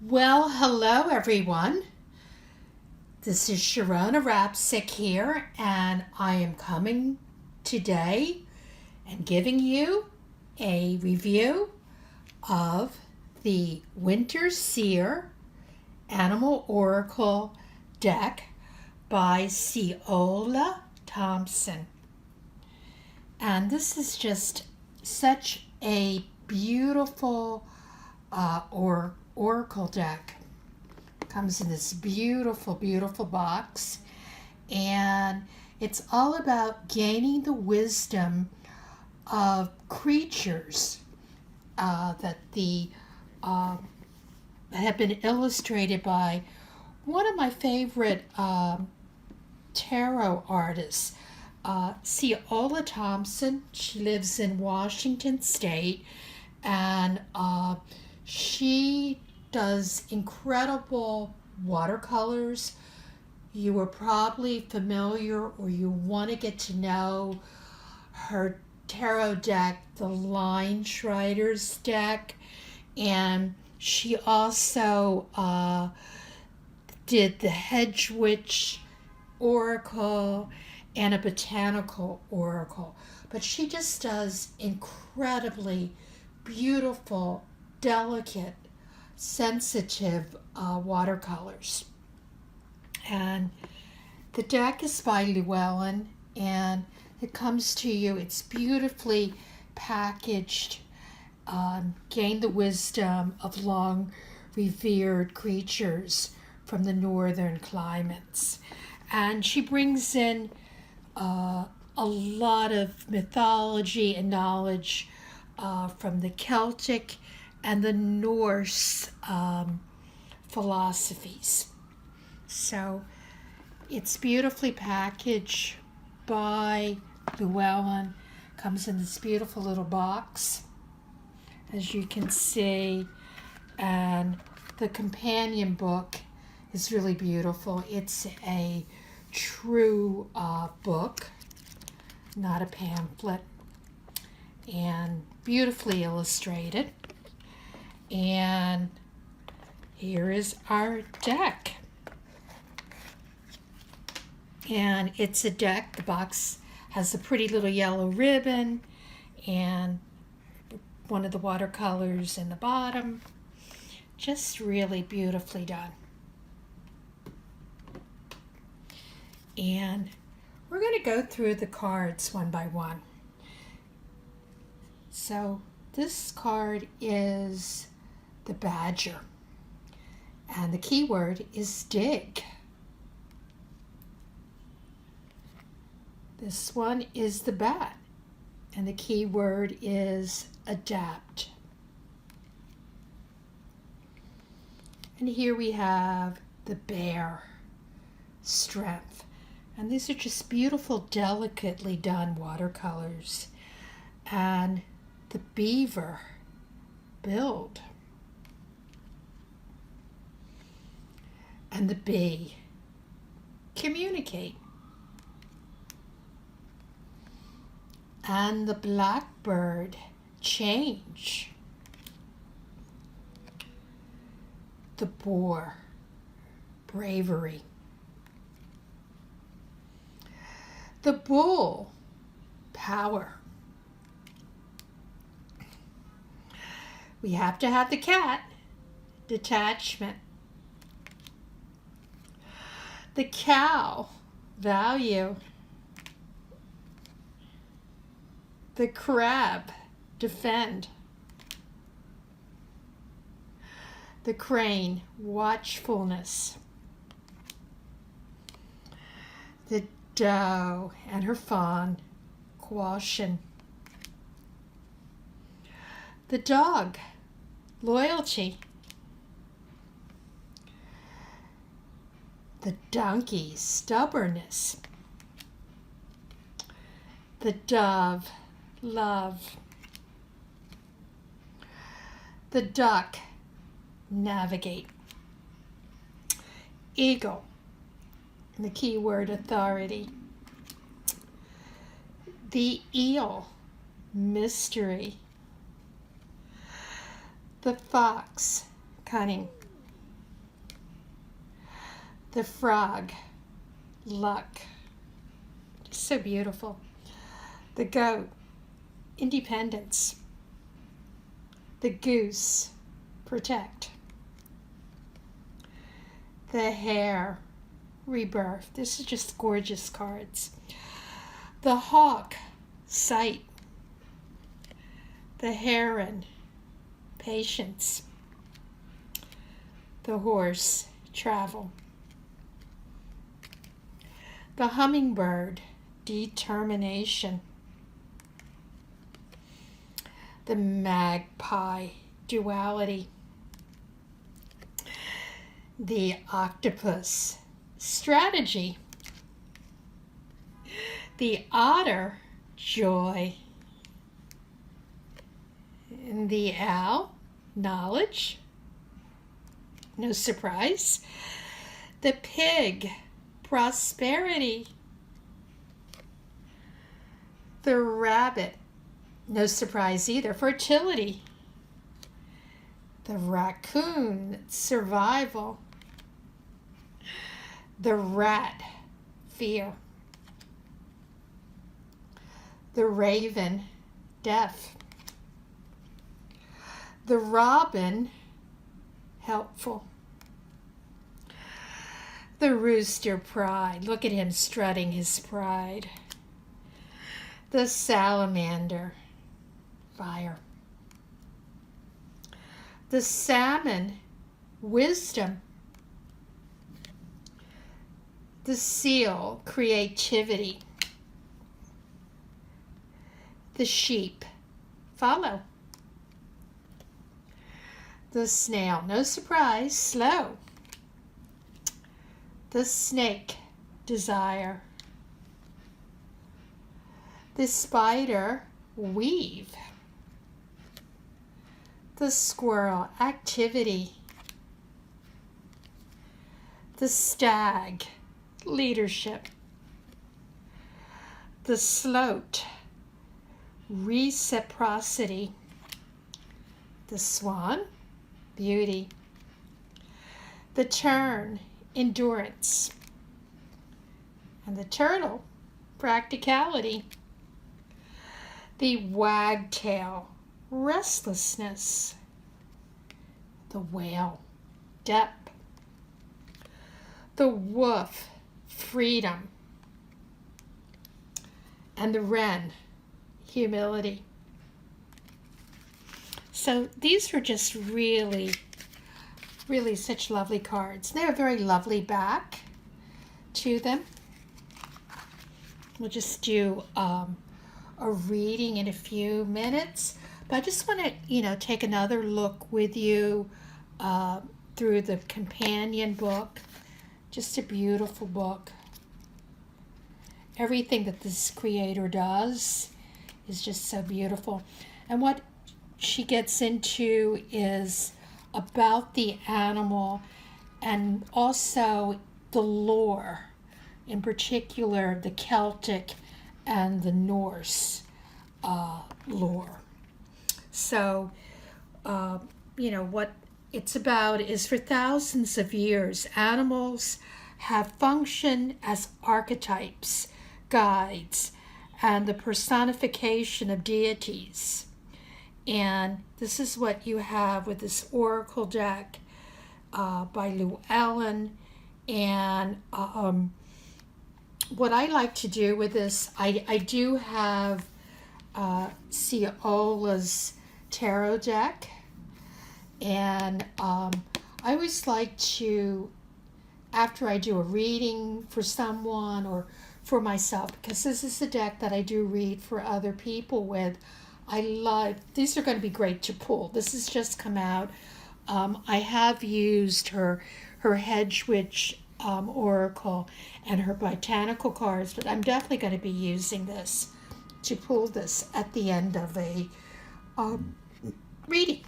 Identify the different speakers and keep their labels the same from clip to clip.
Speaker 1: Well, hello everyone. This is Sharonah Rapseik here, and I am coming today and giving you a review of the Winterseer Animal Oracle deck by Sharonah Thompson. And this is just such a beautiful oracle deck. Comes in this beautiful box, and it's all about gaining the wisdom of creatures that have been illustrated by one of my favorite tarot artists, Sharonah Thompson. She lives in Washington State, and she does incredible watercolors. You are probably familiar, or you want to get to know her tarot deck, the Line Schreider's deck, and she also did the Hedge Witch Oracle and a botanical oracle. But she just does incredibly beautiful, delicate, sensitive watercolors. And the deck is by Llewellyn, and it comes to you. It's beautifully packaged. Gain the wisdom of long revered creatures from the northern climates. And she brings in a lot of mythology and knowledge from the Celtic and the Norse philosophies. So it's beautifully packaged by Llewellyn. Comes in this beautiful little box, as you can see, and the companion book is really beautiful. It's a true book, not a pamphlet, and beautifully illustrated. And here is our deck. And it's a deck. The box has a pretty little yellow ribbon and one of the watercolors in the bottom. Just really beautifully done. And we're going to go through the cards one by one. So this card is the badger, and the keyword is dig. This one is the bat, and the keyword is adapt. And here we have the bear, strength. And these are just beautiful, delicately done watercolors. And the beaver, build. And the bee, communicate. And the blackbird, change. The boar, bravery. The bull, power. We have to have the cat, detachment. The cow, value. The crab, defend. The crane, watchfulness. The doe and her fawn, caution. The dog, loyalty. The donkey, stubbornness. The dove, love. The duck, navigate. Eagle, and the key word authority. The eel, mystery. The fox, cunning. The frog, luck. So beautiful. The goat, independence. The goose, protect. The hare, rebirth. This is just gorgeous cards. The hawk, sight. The heron, patience. The horse, travel. The hummingbird, determination. The magpie, duality. The octopus, strategy. The otter, joy. And the owl, knowledge. No surprise. The pig, prosperity. The rabbit, no surprise either, fertility. The raccoon, survival. The rat, fear. The raven, death. The robin, helpful. The rooster, pride. Look at him strutting his pride. The salamander, fire. The salmon, wisdom. The seal, creativity. The sheep, follow. The snail, no surprise, slow. The snake, desire. The spider, weave. The squirrel, activity. The stag, leadership. The sloth, reciprocity. The swan, beauty. The tern, endurance. And the turtle, practicality. The wagtail, restlessness. The whale, depth. The wolf, freedom. And the wren, humility. So these are just really such lovely cards. They have a very lovely back to them. We'll just do a reading in a few minutes, but I just want to, take another look with you through the companion book. Just a beautiful book. Everything that this creator does is just so beautiful. And what she gets into is about the animal and also the lore, in particular the Celtic and the Norse lore. So, what it's about is for thousands of years, animals have functioned as archetypes, guides, and the personification of deities. And this is what you have with this oracle deck by Llewellyn. And what I like to do with this, I do have Ciola's tarot deck. And I always like to, after I do a reading for someone or for myself, because this is a deck that I do read for other people with, these are going to be great to pull. This has just come out. I have used her Hedge Witch Oracle and her botanical cards, but I'm definitely going to be using this to pull this at the end of a reading.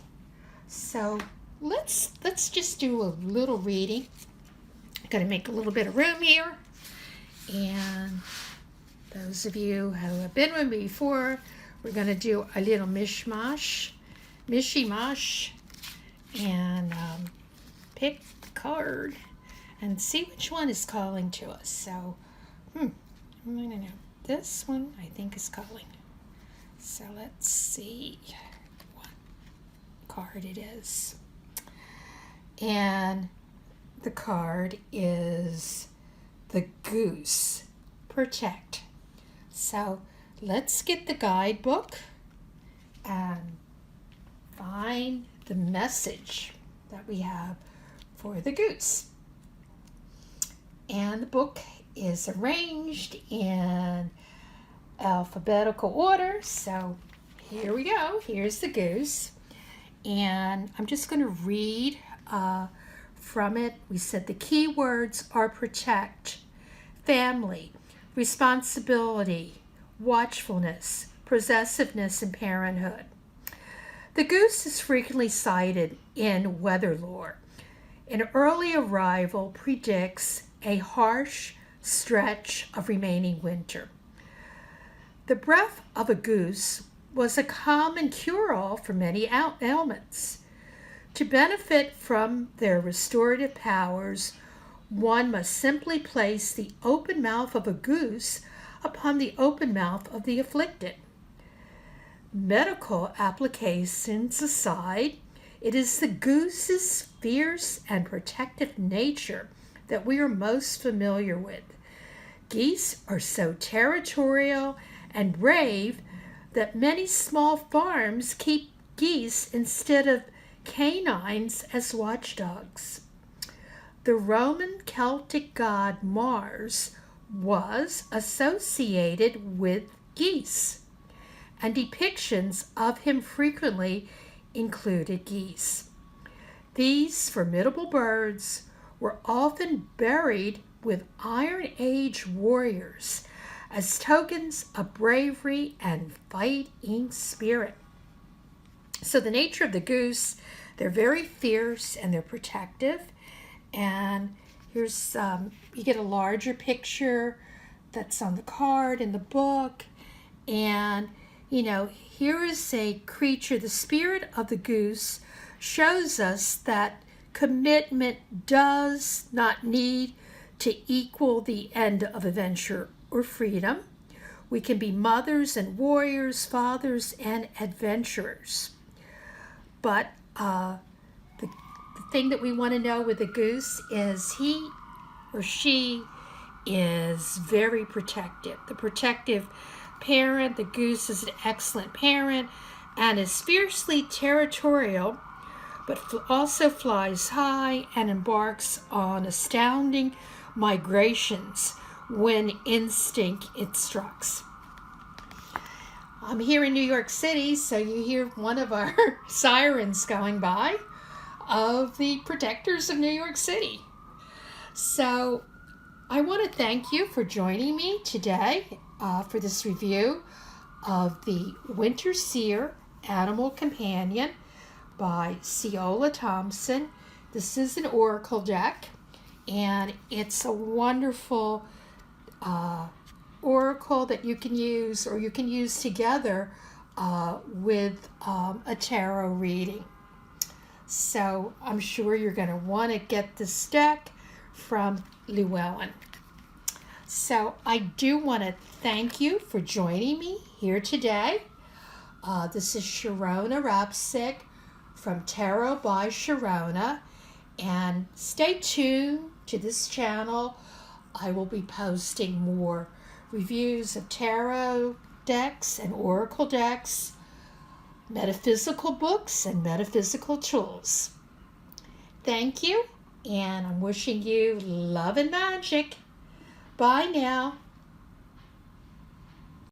Speaker 1: So let's just do a little reading. I'm going to make a little bit of room here. And those of you who have been with me before, we're going to do a little mishy-mosh, and pick the card. and see which one is calling to us. So, I don't know. This one I think is calling. So let's see what card it is. And the card is the Goose, Protect. So let's get the guidebook and find the message that we have for the goose. And the book is arranged in alphabetical order. So here we go. Here's the goose. And I'm just going to read from it. We said the key words are protect, family, responsibility, watchfulness, possessiveness, and parenthood. The goose is frequently cited in weather lore. An early arrival predicts a harsh stretch of remaining winter. The breath of a goose was a common cure-all for many ailments. To benefit from their restorative powers, one must simply place the open mouth of a goose upon the open mouth of the afflicted. Medical applications aside, it is the goose's fierce and protective nature that we are most familiar with. Geese are so territorial and brave that many small farms keep geese instead of canines as watchdogs. The Roman Celtic god Mars was associated with geese, and depictions of him frequently included geese. These formidable birds were often buried with Iron Age warriors as tokens of bravery and fighting spirit. So the nature of the goose, they're very fierce and they're protective. And here's, you get a larger picture that's on the card in the book. And, you know, here is a creature, the spirit of the goose shows us that commitment does not need to equal the end of adventure or freedom. We can be mothers and warriors, fathers and adventurers. But the thing that we want to know with the goose is he or she is very protective. The protective parent, the goose is an excellent parent and is fiercely territorial, but also flies high and embarks on astounding migrations when instinct instructs. I'm here in New York City, so you hear one of our sirens going by of the protectors of New York City. So I want to thank you for joining me today for this review of the Winterseer Animal Companion by Sharonah Thompson. This is an oracle deck, and it's a wonderful oracle that you can use, or you can use together with a tarot reading. So I'm sure you're going to want to get this deck from Llewellyn. So I do want to thank you for joining me here today. This is Sharonah Rapseik from Tarot by Sharonah, and stay tuned to this channel. I will be posting more reviews of tarot decks and oracle decks, metaphysical books, and metaphysical tools. Thank you, and I'm wishing you love and magic. Bye now.